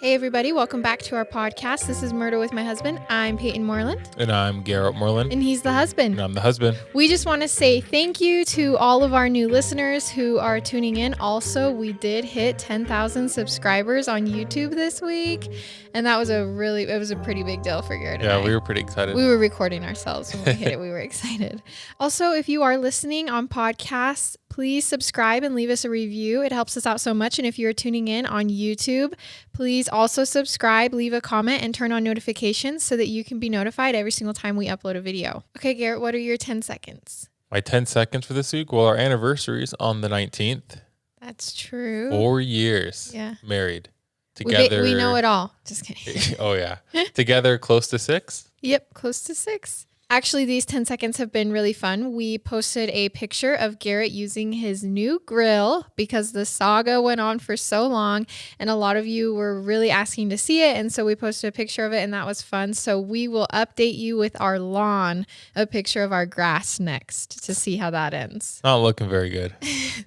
Hey everybody, welcome back to our podcast. This is Murder with My Husband. I'm Peyton Moreland. And I'm Garrett Moreland. And he's the husband. And I'm the husband. We just want to say thank you to all of our new listeners who are tuning in. Also, we did hit 10,000 subscribers on YouTube this week. And that was it was a pretty big deal for Garrett and I. Yeah, we were pretty excited. We were recording ourselves when we hit it. We were excited. Also, if you are listening on podcasts, please subscribe and leave us a review. It helps us out so much. And if you're tuning in on YouTube, please also subscribe, leave a comment, and turn on notifications so that you can be notified every single time we upload a video. Okay, Garrett, what are your 10 seconds? My 10 seconds for this week? Well, our anniversary is on the 19th. That's true. 4 years married. Together. We know it all. Just kidding. Oh, yeah. Together close to 6? Yep, close to 6. Actually, these 10 seconds have been really fun. We posted a picture of Garrett using his new grill because the saga went on for so long and a lot of you were really asking to see it. And so we posted a picture of it and that was fun. So we will update you with our lawn, a picture of our grass next to see how that ends. Not looking very good.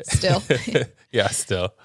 Still. Yeah, still.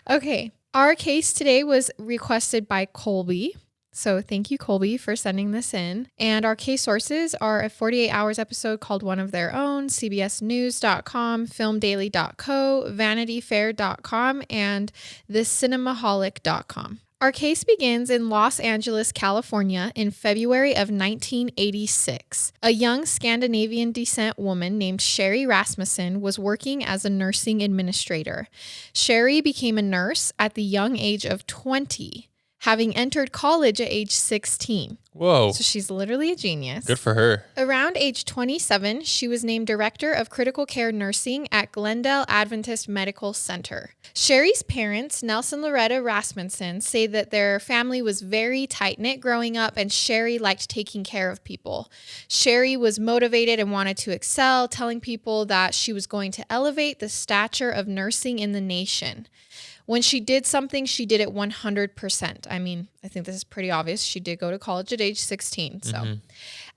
Okay. Our case today was requested by Colby. So thank you, Colby, for sending this in. And our case sources are a 48 Hours episode called One of Their Own, CBSnews.com, FilmDaily.co, VanityFair.com, and TheCinemaholic.com. Our case begins in Los Angeles, California in February of 1986. A young Scandinavian descent woman named Sherri Rasmussen was working as a nursing administrator. Sherri became a nurse at the young age of 20. Having entered college at age 16. Whoa. So she's literally a genius. Good for her. Around age 27, she was named Director of Critical Care Nursing at Glendale Adventist Medical Center. Sherri's parents, Nelson Loretta Rasmussen, say that their family was very tight-knit growing up and Sherri liked taking care of people. Sherri was motivated and wanted to excel, telling people that she was going to elevate the stature of nursing in the nation. When she did something, she did it 100%. I mean, I think this is pretty obvious. She did go to college at age 16. So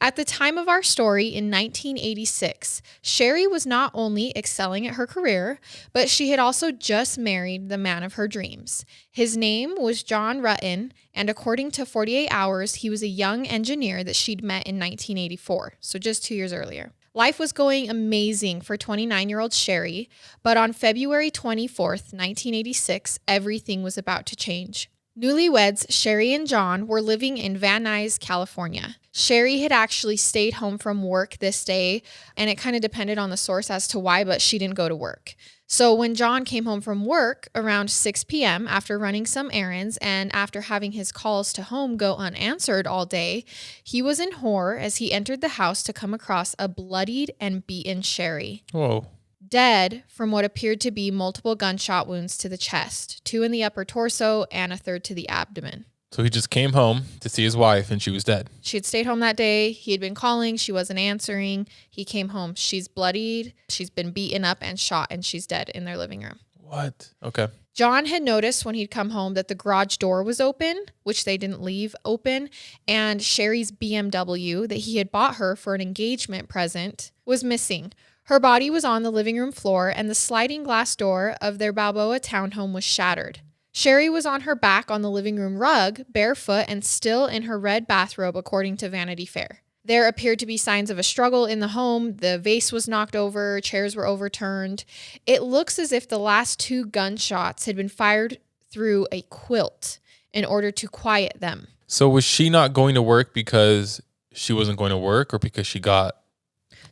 at the time of our story in 1986, Sherri was not only excelling at her career, but she had also just married the man of her dreams. His name was John Rutten, and according to 48 Hours, he was a young engineer that she'd met in 1984, so just 2 years earlier. Life was going amazing for 29-year-old Sherri, but on February 24th, 1986, everything was about to change. Newlyweds Sherri and John were living in Van Nuys, California. Sherri had actually stayed home from work this day, and it kind of depended on the source as to why, but she didn't go to work. So when John came home from work around 6 p.m. after running some errands and after having his calls to home go unanswered all day, he was in horror as he entered the house to come across a bloodied and beaten Sherri. Whoa. Dead from what appeared to be multiple gunshot wounds to the chest, 2 in the upper torso and a 3rd to the abdomen. So he just came home to see his wife and she was dead. She had stayed home that day. He had been calling. She wasn't answering. He came home. She's bloodied. She's been beaten up and shot and she's dead in their living room. What? Okay. John had noticed when he'd come home that the garage door was open, which they didn't leave open, and Sherri's BMW that he had bought her for an engagement present was missing. Her body was on the living room floor and the sliding glass door of their Balboa townhome was shattered. Sherri was on her back on the living room rug, barefoot and still in her red bathrobe, according to Vanity Fair. There appeared to be signs of a struggle in the home. The vase was knocked over, chairs were overturned. It looks as if the last 2 gunshots had been fired through a quilt in order to quiet them. So was she not going to work because she wasn't going to work or because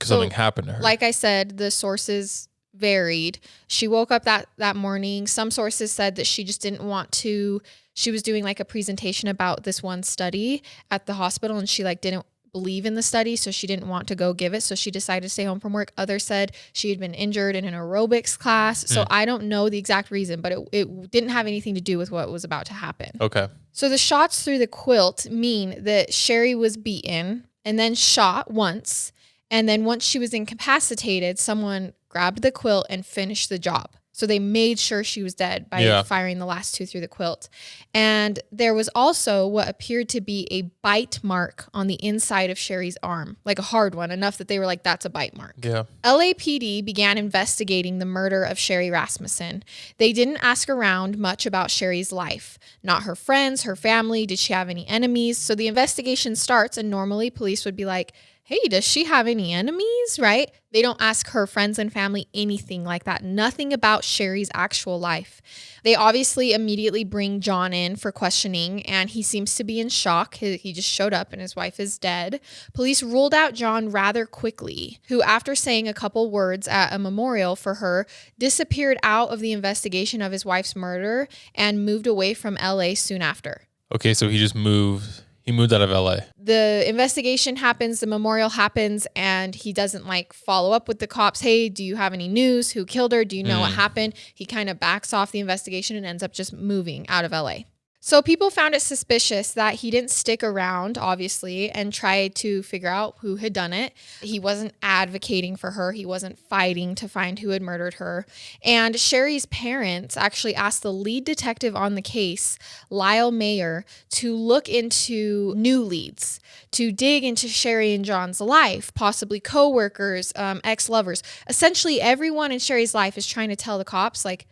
something happened to her? Like I said, the sources varied. She woke up that morning. Some sources said that she just didn't want to. She was doing like a presentation about this one study at the hospital and she didn't believe in the study, so she didn't want to go give it. So she decided to stay home from work. Others said she had been injured in an aerobics class. So I don't know the exact reason, but it didn't have anything to do with what was about to happen. Okay. So the shots through the quilt mean that Sherri was beaten and then shot once. And then once she was incapacitated, someone grabbed the quilt and finished the job. So they made sure she was dead by firing the last 2 through the quilt. And there was also what appeared to be a bite mark on the inside of Sherri's arm, like a hard one, enough that they were like, that's a bite mark. Yeah. LAPD began investigating the murder of Sherri Rasmussen. They didn't ask around much about Sherri's life, not her friends, her family. Did she have any enemies? So the investigation starts, and normally police would be like, hey, does she have any enemies, right? They don't ask her friends and family anything like that. Nothing about Sherri's actual life. They obviously immediately bring John in for questioning, and he seems to be in shock. He just showed up and his wife is dead. Police ruled out John rather quickly, who, after saying a couple words at a memorial for her, disappeared out of the investigation of his wife's murder and moved away from LA soon after. Okay, so he just moved. He moved out of LA. The investigation happens, the memorial happens, and he doesn't like follow up with the cops. Hey, do you have any news? Who killed her? Do you know what happened? He kind of backs off the investigation and ends up just moving out of LA. So people found it suspicious that he didn't stick around, obviously, and try to figure out who had done it. He wasn't advocating for her. He wasn't fighting to find who had murdered her. And Sherri's parents actually asked the lead detective on the case, Lyle Mayer, to look into new leads, to dig into Sherri and John's life, possibly coworkers, ex-lovers. Essentially, everyone in Sherri's life is trying to tell the cops, like,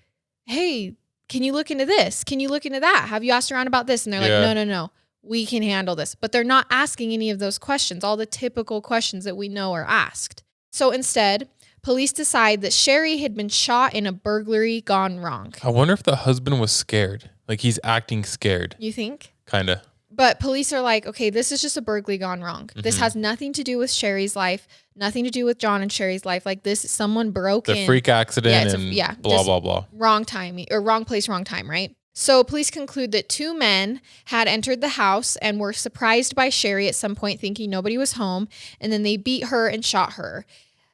hey, can you look into this? Can you look into that? Have you asked around about this? And they're like, no, we can handle this. But they're not asking any of those questions, all the typical questions that we know are asked. So instead, police decide that Sherri had been shot in a burglary gone wrong. I wonder if the husband was scared. Like he's acting scared. You think? Kind of. But police are like, okay, this is just a burglary gone wrong. Mm-hmm. This has nothing to do with Sherri's life, nothing to do with John and Sherri's life. Like this, someone broke in. The freak accident and blah, blah, blah. Wrong time or wrong place, wrong time, right? So police conclude that 2 men had entered the house and were surprised by Sherri at some point, thinking nobody was home. And then they beat her and shot her.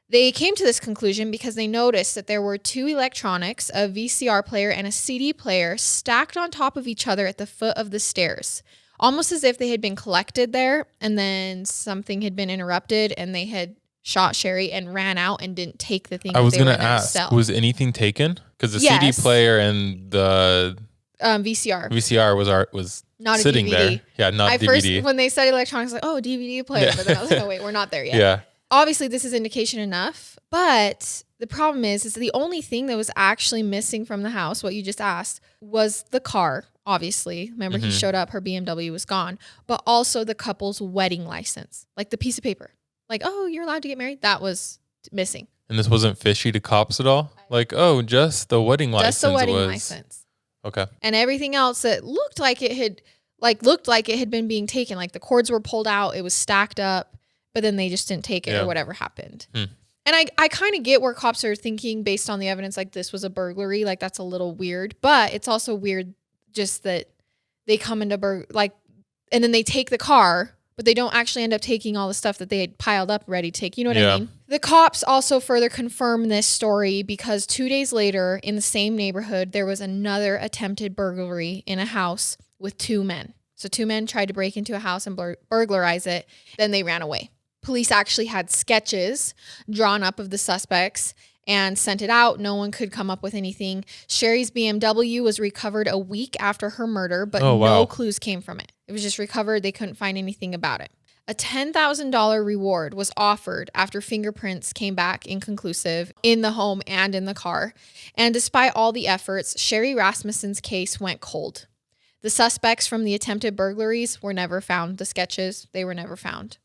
They came to this conclusion because they noticed that there were 2 electronics, a VCR player and a CD player, stacked on top of each other at the foot of the stairs. Almost as if they had been collected there and then something had been interrupted and they had shot Sherri and ran out and didn't take the thing. I was going to ask, was anything taken? Because the CD player and the VCR was not sitting there. Yeah, not DVD. First, when they said electronics, like, oh, DVD player. But then I was like, oh, wait, we're not there yet. Yeah. Obviously, this is indication enough. But the problem is the only thing that was actually missing from the house, what you just asked, was the car. Obviously, remember he showed up, her BMW was gone, but also the couple's wedding license, like the piece of paper, like, oh, you're allowed to get married. That was missing. And this wasn't fishy to cops at all? Like, oh, just the wedding license. Just the wedding license. Okay. And everything else that looked like it had been being taken, like the cords were pulled out, it was stacked up, but then they just didn't take it or whatever happened. And I kind of get where cops are thinking based on the evidence, like this was a burglary, like that's a little weird, but it's also weird just that they come into and then they take the car, but they don't actually end up taking all the stuff that they had piled up ready to take. You know what I mean? The cops also further confirm this story because 2 days later in the same neighborhood, there was another attempted burglary in a house with 2 men. So 2 men tried to break into a house and burglarize it. Then they ran away. Police actually had sketches drawn up of the suspects and sent it out. No one could come up with anything. Sherri's BMW was recovered a week after her murder, but no clues came from it. It was just recovered. They couldn't find anything about it. A $10,000 reward was offered after fingerprints came back inconclusive in the home and in the car. And despite all the efforts, Sherri Rasmussen's case went cold. The suspects from the attempted burglaries were never found. The sketches, they were never found.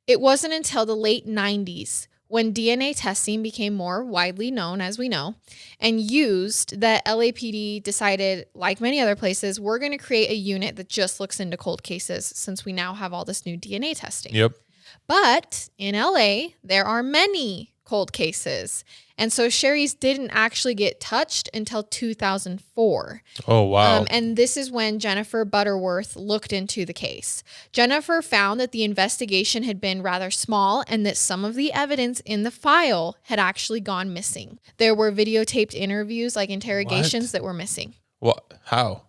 It wasn't until the late 90s when DNA testing became more widely known, as we know, and used, that LAPD decided, like many other places, we're going to create a unit that just looks into cold cases since we now have all this new DNA testing. Yep. But in LA, there are many cold cases. And so Sherri's didn't actually get touched until 2004. Oh, wow. And this is when Jennifer Butterworth looked into the case. Jennifer found that the investigation had been rather small and that some of the evidence in the file had actually gone missing. There were videotaped interviews, like interrogations, that were missing. What? How?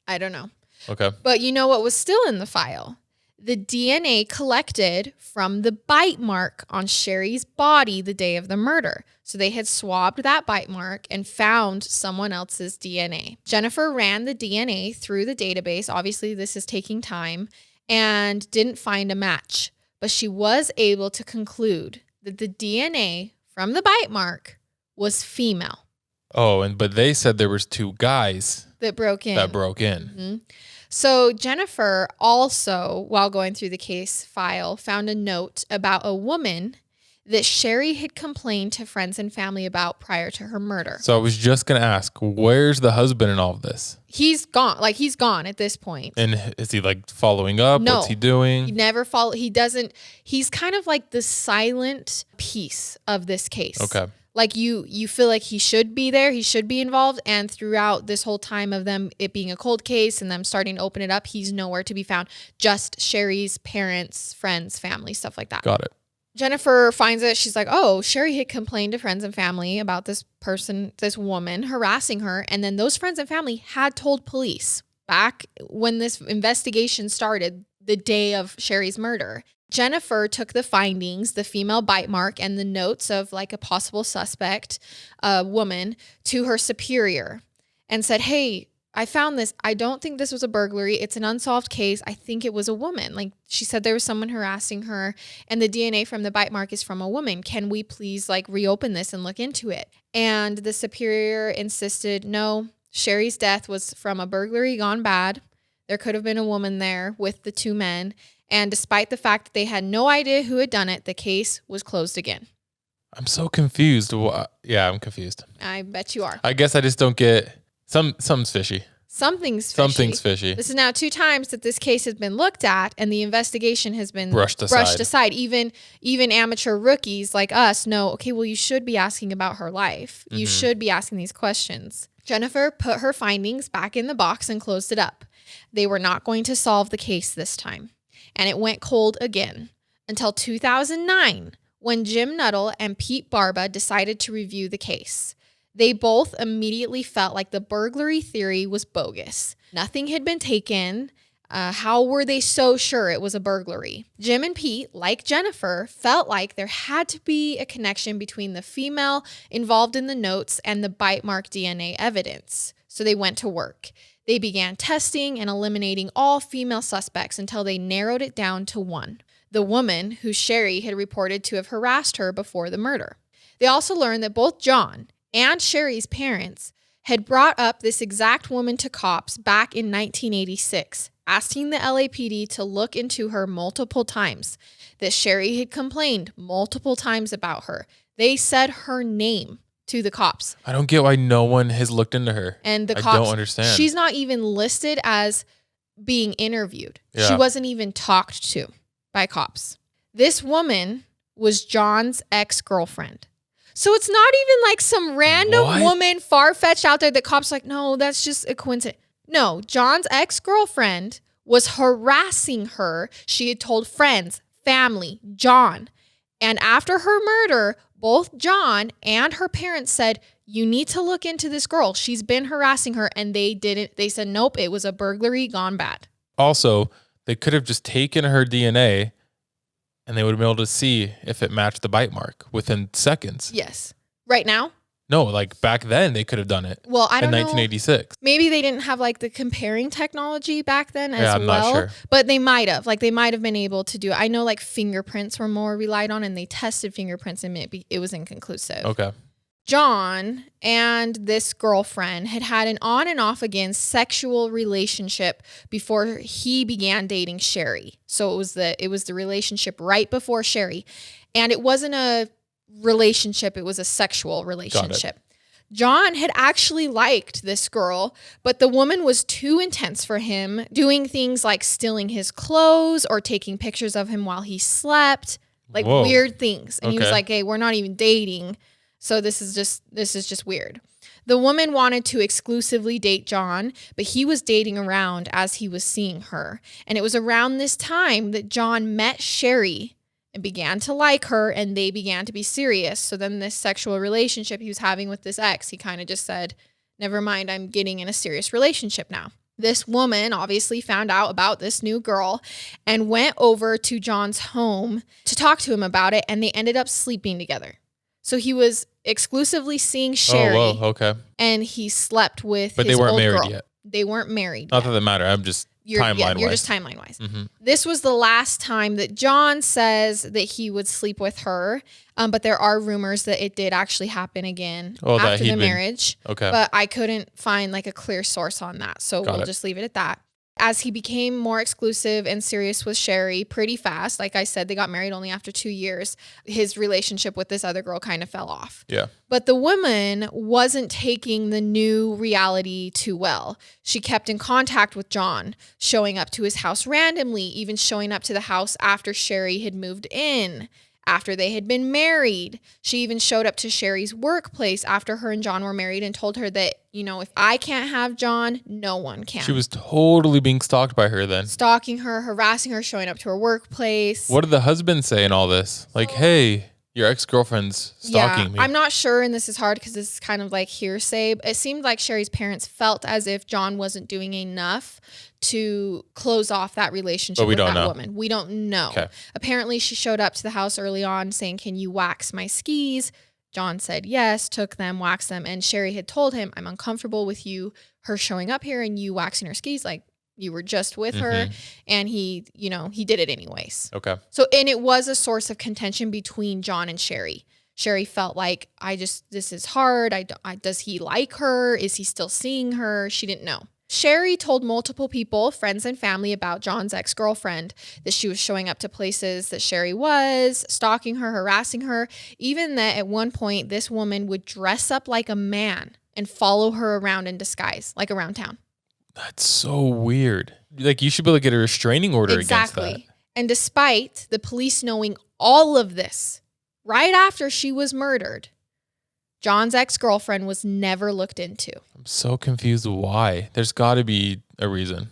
I don't know. Okay. But you know what was still in the file? the DNA collected from the bite mark on Sherri's body the day of the murder. So they had swabbed that bite mark and found someone else's DNA. Jennifer ran the DNA through the database. Obviously, this is taking time, and didn't find a match. But she was able to conclude that the DNA from the bite mark was female. Oh, but they said there was 2 guys that broke in. Mm-hmm. So Jennifer also, while going through the case file, found a note about a woman that Sherri had complained to friends and family about prior to her murder. So I was just going to ask, where's the husband in all of this? He's gone. Like, he's gone at this point. And is he like following up? No. What's he doing? He never follow. He doesn't. He's kind of like the silent piece of this case. Okay. Like you feel like he should be there. He should be involved. And throughout this whole time of it being a cold case and them starting to open it up, he's nowhere to be found. Just Sherri's parents, friends, family, stuff like that. Got it. Jennifer finds it. She's like, oh, Sherri had complained to friends and family about this woman harassing her. And then those friends and family had told police back when this investigation started, the day of Sherri's murder. Jennifer took the findings, the female bite mark, and the notes of like a possible suspect woman to her superior and said, hey, I found this. I don't think this was a burglary. It's an unsolved case. I think it was a woman. Like, she said there was someone harassing her and the DNA from the bite mark is from a woman. Can we please like reopen this and look into it? And the superior insisted, no, Sherri's death was from a burglary gone bad. There could have been a woman there with the 2 men. And despite the fact that they had no idea who had done it, the case was closed again. I'm so confused. Yeah, I'm confused. I bet you are. I guess I just don't get... Something's fishy. Something's fishy. This is now 2 times that this case has been looked at and the investigation has been brushed aside. Even amateur rookies like us know, okay, well, you should be asking about her life. You should be asking these questions. Jennifer put her findings back in the box and closed it up. They were not going to solve the case this time. And it went cold again until 2009 when Jim Nuttall and Pete Barba decided to review the case. They both immediately felt like the burglary theory was bogus. Nothing had been taken. How were they so sure it was a burglary? Jim and Pete, like Jennifer, felt like there had to be a connection between the female involved in the notes and the bite mark DNA evidence. So they went to work. They began testing and eliminating all female suspects until they narrowed it down to 1, the woman who Sherri had reported to have harassed her before the murder. They also learned that both John and Sherri's parents had brought up this exact woman to cops back in 1986, asking the LAPD to look into her multiple times, that Sherri had complained multiple times about her. They said her name to the cops. I don't get why no one has looked into her. And the cops, I don't understand. She's not even listed as being interviewed. Yeah. She wasn't even talked to by cops. This woman was John's ex-girlfriend. So it's not even like some random woman far-fetched out there that cops like, no, that's just a coincidence. No, John's ex-girlfriend was harassing her. She had told friends, family, John. And after her murder, both John and her parents said, you need to look into this girl. She's been harassing her. And they didn't. They said, nope, it was a burglary gone bad. Also, they could have just taken her DNA and they would have been able to see if it matched the bite mark within seconds. Yes. Right now? No, like back then they could have done it. Well, I don't know. In 1986. Maybe they didn't have like the comparing technology back then as I'm well. Not sure. But they might have. Like they might have been able to do it. I know like fingerprints were more relied on and they tested fingerprints and it was inconclusive. Okay. John and this girlfriend had an on and off again sexual relationship before he began dating Sherri. So it was the relationship right before Sherri. And it wasn't a relationship, it was a sexual relationship. John had actually liked this girl, but the woman was too intense for him, doing things like stealing his clothes or taking pictures of him while he slept, like weird things. And he was like, hey, we're not even dating. So this is just weird. The woman wanted to exclusively date John, but he was dating around as he was seeing her. And it was around this time that John met Sherri and began to like her, and they began to be serious. So then this sexual relationship he was having with this ex, he kind of just said, never mind, I'm getting in a serious relationship now. This woman obviously found out about this new girl and went over to John's home to talk to him about it, and they ended up sleeping together. So he was exclusively seeing Sherri. Oh, whoa, okay. And he slept with but his they weren't old married girl. yet. They weren't married Not yet. that it matter. I'm just timeline-wise. You're just timeline-wise. Mm-hmm. This was the last time that John says that he would sleep with her. But there are rumors that it did actually happen again after the marriage. Okay. But I couldn't find like a clear source on that. So we'll just leave it at that. As he became more exclusive and serious with Sherri pretty fast, like I said, they got married only after 2 years, his relationship with this other girl kind of fell off. Yeah. But the woman wasn't taking the new reality too well. She kept in contact with John, showing up to his house randomly, even showing up to the house after Sherri had moved in. After they had been married, she even showed up to Sherri's workplace after her and John were married and told her that, if I can't have John, no one can. She was totally being stalked by her then. Stalking her, harassing her, showing up to her workplace. What did the husband say in all this? Like, hey, your ex-girlfriend's stalking me. I'm not sure, and this is hard because this is kind of like hearsay. It seemed like Sherri's parents felt as if John wasn't doing enough to close off that relationship with that woman. We don't know. Okay. Apparently, she showed up to the house early on saying, can you wax my skis? John said yes, took them, waxed them, and Sherri had told him, I'm uncomfortable with her showing up here and you waxing her skis. Like, you were just with her, and he did it anyways. Okay. So, and it was a source of contention between John and Sherri. Sherri felt like, this is hard. Does he like her? Is he still seeing her? She didn't know. Sherri told multiple people, friends and family, about John's ex-girlfriend, that she was showing up to places that Sherri was, stalking her, harassing her, even that at one point this woman would dress up like a man and follow her around in disguise, like around town. That's so weird. Like, you should be able to get a restraining order against that. And despite the police knowing all of this, right after she was murdered, John's ex-girlfriend was never looked into. I'm so confused why. There's got to be a reason.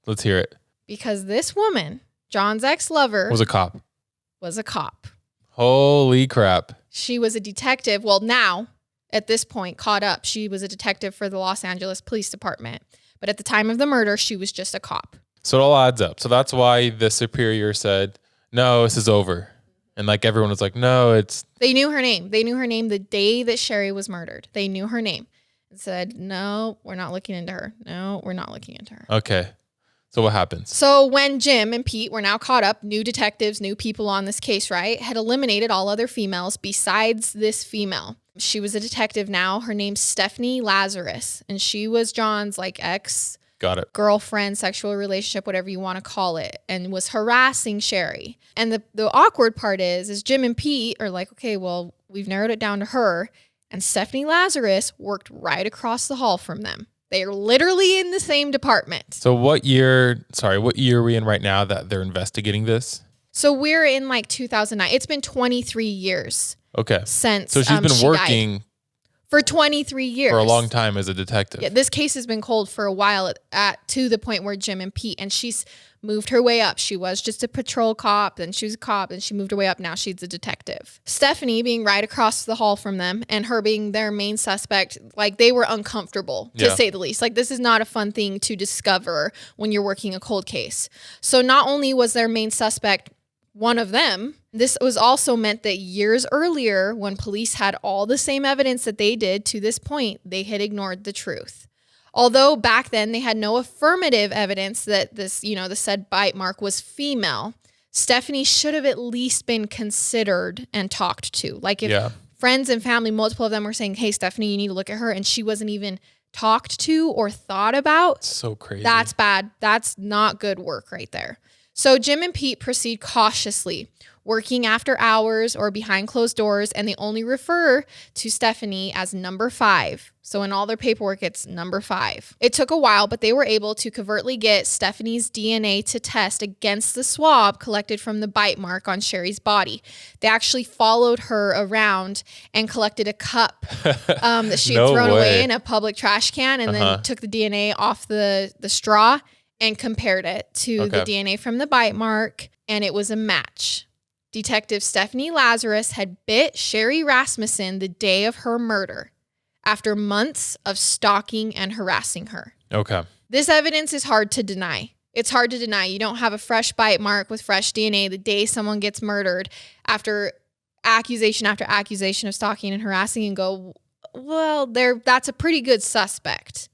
Let's hear it. Because this woman, John's ex-lover, was a cop. Holy crap. She was a detective. Well, now, at this point, caught up. She was a detective for the Los Angeles Police Department. But at the time of the murder, she was just a cop. So it all adds up. So that's why the superior said, no, this is over. And like everyone was like, no, They knew her name. They knew her name the day that Sherri was murdered. They knew her name. And said, no, we're not looking into her. No, we're not looking into her. Okay. So what happens? So when Jim and Pete were now caught up, new detectives, new people on this case, right, had eliminated all other females besides this female. She was a detective now. Her name's Stephanie Lazarus. And she was John's ex Got it. girlfriend, sexual relationship, whatever you want to call it, and was harassing Sherri. And the awkward part is Jim and Pete are like, okay, well, we've narrowed it down to her. And Stephanie Lazarus worked right across the hall from them. They are literally in the same department. So what year are we in right now that they're investigating this? So we're in 2009. It's been 23 years. Okay. Since so she's been working for 23 years. For a long time as a detective. Yeah, this case has been cold for a while to the point where Jim and Pete, and she's moved her way up. She was just a patrol cop, then she was a cop, and she moved her way up. Now she's a detective. Stephanie being right across the hall from them and her being their main suspect, they were uncomfortable, to say the least. This is not a fun thing to discover when you're working a cold case. So not only was their main suspect one of them, this was also meant that years earlier, when police had all the same evidence that they did to this point, they had ignored the truth. Although back then they had no affirmative evidence that this, the said bite mark was female, Stephanie should have at least been considered and talked to. If friends and family, multiple of them were saying, hey, Stephanie, you need to look at her, and she wasn't even talked to or thought about. So crazy. That's bad. That's not good work right there. So Jim and Pete proceed cautiously, working after hours or behind closed doors, and they only refer to Stephanie as number 5. So in all their paperwork, it's number 5. It took a while, but they were able to covertly get Stephanie's DNA to test against the swab collected from the bite mark on Sherri's body. They actually followed her around and collected a cup that she had thrown away in a public trash can, and then took the DNA off the straw and compared it to the DNA from the bite mark, and it was a match. Detective Stephanie Lazarus had bit Sherri Rasmussen the day of her murder after months of stalking and harassing her. Okay. This evidence is hard to deny. It's hard to deny. You don't have a fresh bite mark with fresh DNA the day someone gets murdered after accusation after accusation of stalking and harassing and go, well, that's a pretty good suspect.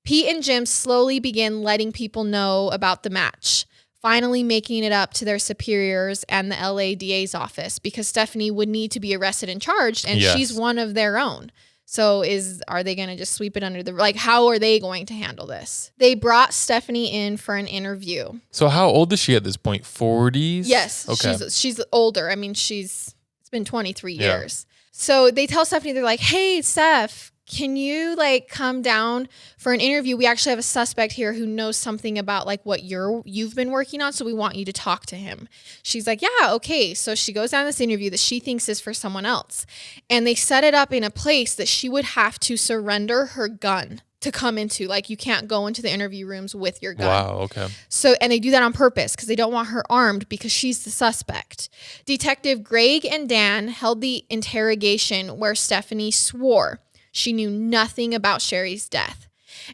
Pete and Jim slowly begin letting people know about the match, finally making it up to their superiors and the LA DA's office because Stephanie would need to be arrested and charged, and she's one of their own. So are they going to just sweep it under the, how are they going to handle this? They brought Stephanie in for an interview. So how old is she at this point? 40s? Yes. Okay. She's older. I mean, it's been 23 years. So they tell Stephanie, they're like, hey, Steph, can you come down for an interview? We actually have a suspect here who knows something about what you've been working on. So we want you to talk to him. She's like, yeah, okay. So she goes down this interview that she thinks is for someone else. And they set it up in a place that she would have to surrender her gun to come into. You can't go into the interview rooms with your gun. Wow, okay. So, and they do that on purpose because they don't want her armed because she's the suspect. Detective Greg and Dan held the interrogation where Stephanie swore she knew nothing about Sherri's death.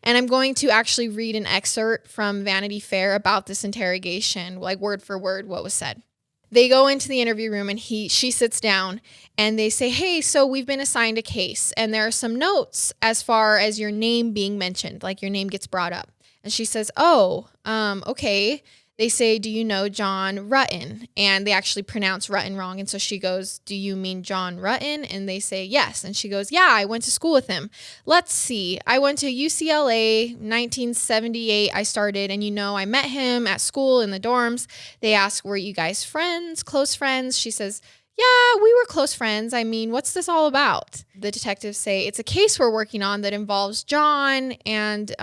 And I'm going to actually read an excerpt from Vanity Fair about this interrogation, word for word what was said. They go into the interview room and she sits down and they say, hey, so we've been assigned a case and there are some notes as far as your name being mentioned, your name gets brought up. And she says, okay. They say, do you know John Rutten? And they actually pronounce Rutten wrong. And so she goes, do you mean John Rutten? And they say, yes. And she goes, yeah, I went to school with him. Let's see. I went to UCLA, 1978 I started. And I met him at school in the dorms. They ask, were you guys friends, close friends? She says, yeah, we were close friends. I mean, what's this all about? The detectives say, it's a case we're working on that involves John. And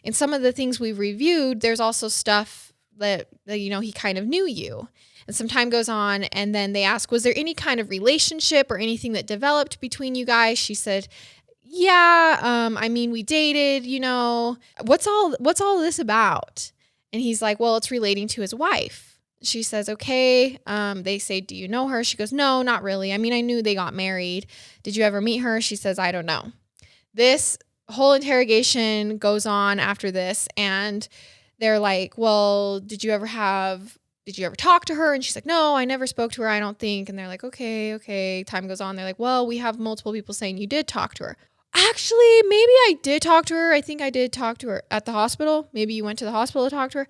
in some of the things we've reviewed, there's also stuff that he kind of knew you. And some time goes on and then they ask, was there any kind of relationship or anything that developed between you guys? She said, yeah, I mean, we dated, what's all this about? And he's like, well, it's relating to his wife. She says, okay. They say, do you know her? She goes, no, not really. I mean, I knew they got married. Did you ever meet her? She says, I don't know. This whole interrogation goes on after this, and they're like, well, did you ever talk to her? And she's like, no, I never spoke to her, I don't think. And they're like, okay. Time goes on. They're like, well, we have multiple people saying you did talk to her. Actually, maybe I did talk to her. I think I did talk to her at the hospital. Maybe you went to the hospital to talk to her.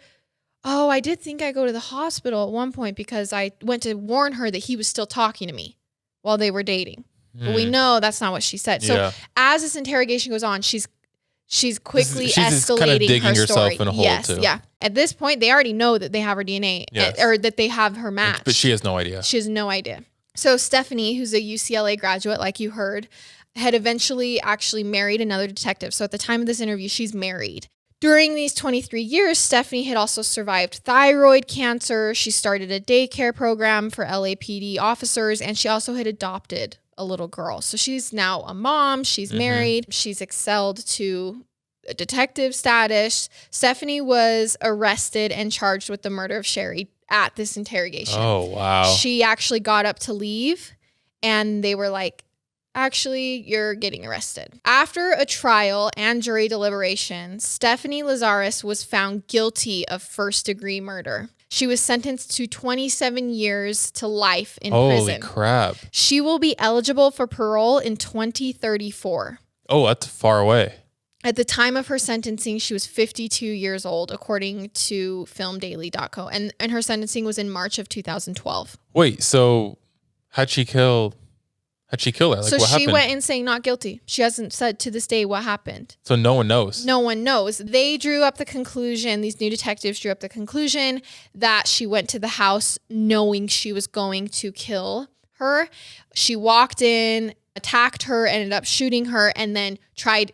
Oh, I did think I go to the hospital at one point because I went to warn her that he was still talking to me while they were dating. But we know that's not what she said. So as this interrogation goes on, she's quickly escalating kind of digging her story. Herself in a hole too. Yeah. At this point, they already know that they have her DNA or that they have her match. But she has no idea. She has no idea. So Stephanie, who's a UCLA graduate, like you heard, had eventually actually married another detective. So at the time of this interview, she's married. During these 23 years, Stephanie had also survived thyroid cancer. She started a daycare program for LAPD officers, and she also had adopted a little girl. So she's now a mom. She's married. She's excelled to a detective status. Stephanie was arrested and charged with the murder of Sherri at this interrogation. Oh, wow. She actually got up to leave, and they were like, actually, you're getting arrested. After a trial and jury deliberation, Stephanie Lazarus was found guilty of first-degree murder. She was sentenced to 27 years to life in prison. Holy crap. She will be eligible for parole in 2034. Oh, that's far away. At the time of her sentencing, she was 52 years old, according to filmdaily.co. And her sentencing was in March of 2012. Wait, so how'd she kill her? So what happened? Went in saying not guilty. She hasn't said to this day what happened. So no one knows. No one knows. They drew up the conclusion, these new detectives drew up the conclusion that she went to the house knowing she was going to kill her. She walked in, attacked her, ended up shooting her, and then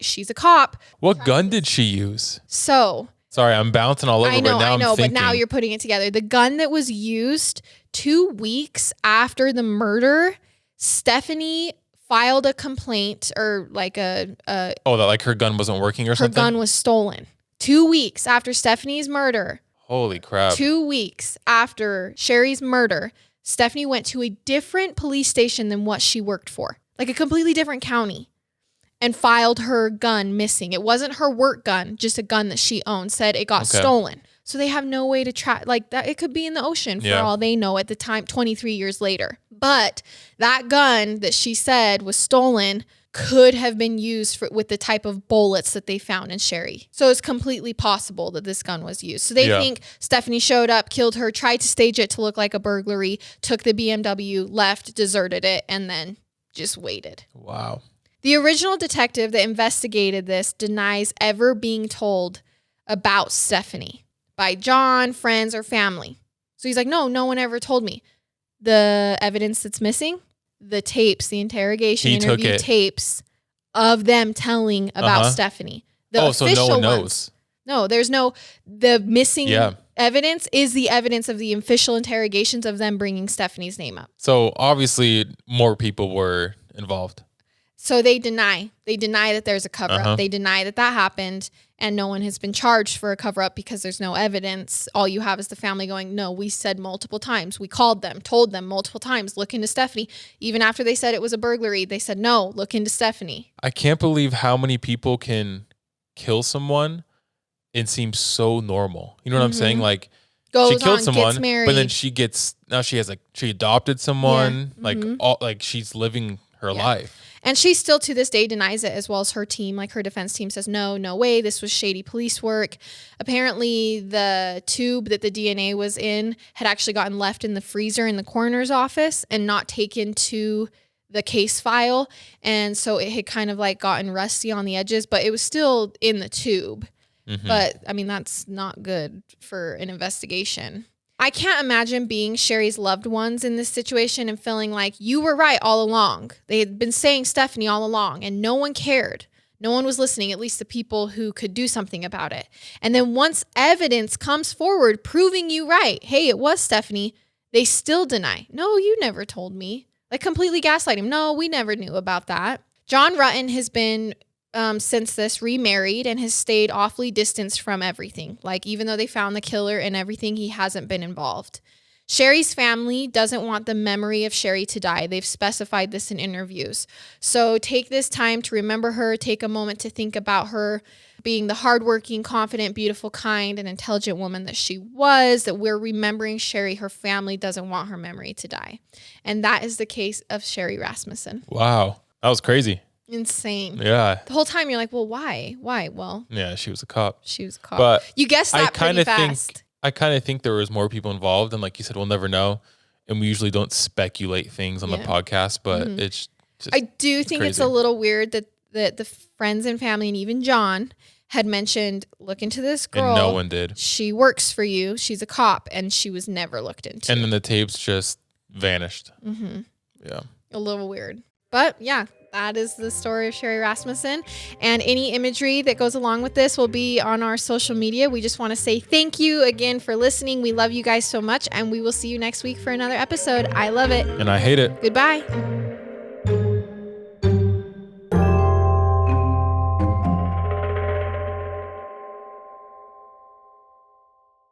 she's a cop. What gun did she use? So. Sorry, I'm bouncing all over, but now I'm thinking. But now you're putting it together. The gun that was used 2 weeks after the murder, Stephanie filed a complaint or that her gun wasn't working or something? Her gun was stolen. 2 weeks after Stephanie's murder. Holy crap. 2 weeks after Sherri's murder, Stephanie went to a different police station than what she worked for. A completely different county. and filed her gun missing. It wasn't her work gun, just a gun that she owned, said it got stolen. So they have no way to track, like that. It could be in the ocean for all they know at the time, 23 years later. But that gun that she said was stolen could have been used with the type of bullets that they found in Sherri. So it's completely possible that this gun was used. So they think Stephanie showed up, killed her, tried to stage it to look like a burglary, took the BMW, left, deserted it, and then just waited. Wow. The original detective that investigated this denies ever being told about Stephanie by John, friends, or family. So he's like, no one ever told me. The evidence that's missing, the tapes, the interrogation interview tapes of them telling about Stephanie. The official so no one knows. Ones. No, there's the missing evidence is the evidence of the official interrogations of them bringing Stephanie's name up. So obviously more people were involved. So they deny that there's a cover-up. They deny that happened, and no one has been charged for a cover-up because there's no evidence. All you have is the family going, no, we said multiple times. We called them, told them multiple times, look into Stephanie. Even after they said it was a burglary, they said, no, look into Stephanie. I can't believe how many people can kill someone and seem so normal. You know what I'm saying? Like, she killed someone, but then she adopted someone, she's living her life. And she still to this day denies it, as well as her team. Like her defense team says, no way, this was shady police work. Apparently the tube that the DNA was in had actually gotten left in the freezer in the coroner's office and not taken to the case file. And so it had kind of like gotten rusty on the edges, but it was still in the tube. But I mean, that's not good for an investigation. I can't imagine being Sherri's loved ones in this situation and feeling like you were right all along. They had been saying Stephanie all along and no one cared. No one was listening, at least the people who could do something about it. And then once evidence comes forward proving you right, hey, it was Stephanie, they still deny. No, you never told me. Like completely gaslight him. No, we never knew about that. John Rutten has been since this remarried and has stayed awfully distanced from everything. Like even though they found the killer and everything, he hasn't been involved. Sherri's family doesn't want the memory of Sherri to die. They've specified this in interviews. So take this time to remember her. Take a moment to think about her being the hardworking, confident, beautiful, kind, and intelligent woman that she was, that we're remembering Sherri. Her family doesn't want her memory to die. And that is the case of Sherri Rasmussen. Wow. That was crazy. Insane. Yeah. The whole time you're like, well, why? Well, yeah, she was a cop. But you guessed that pretty fast. I kind of think there was more people involved, and like you said, we'll never know. And we usually don't speculate things on the podcast, but it's just I do think it's a little weird that the friends and family and even John had mentioned, look into this girl. And no one did. She works for you. She's a cop, and she was never looked into. And then the tapes just vanished. Yeah. A little weird. But yeah, that is the story of Sherri Rasmussen. And any imagery that goes along with this will be on our social media. We just want to say thank you again for listening. We love you guys so much, and we will see you next week for another episode. I love it. And I hate it. Goodbye.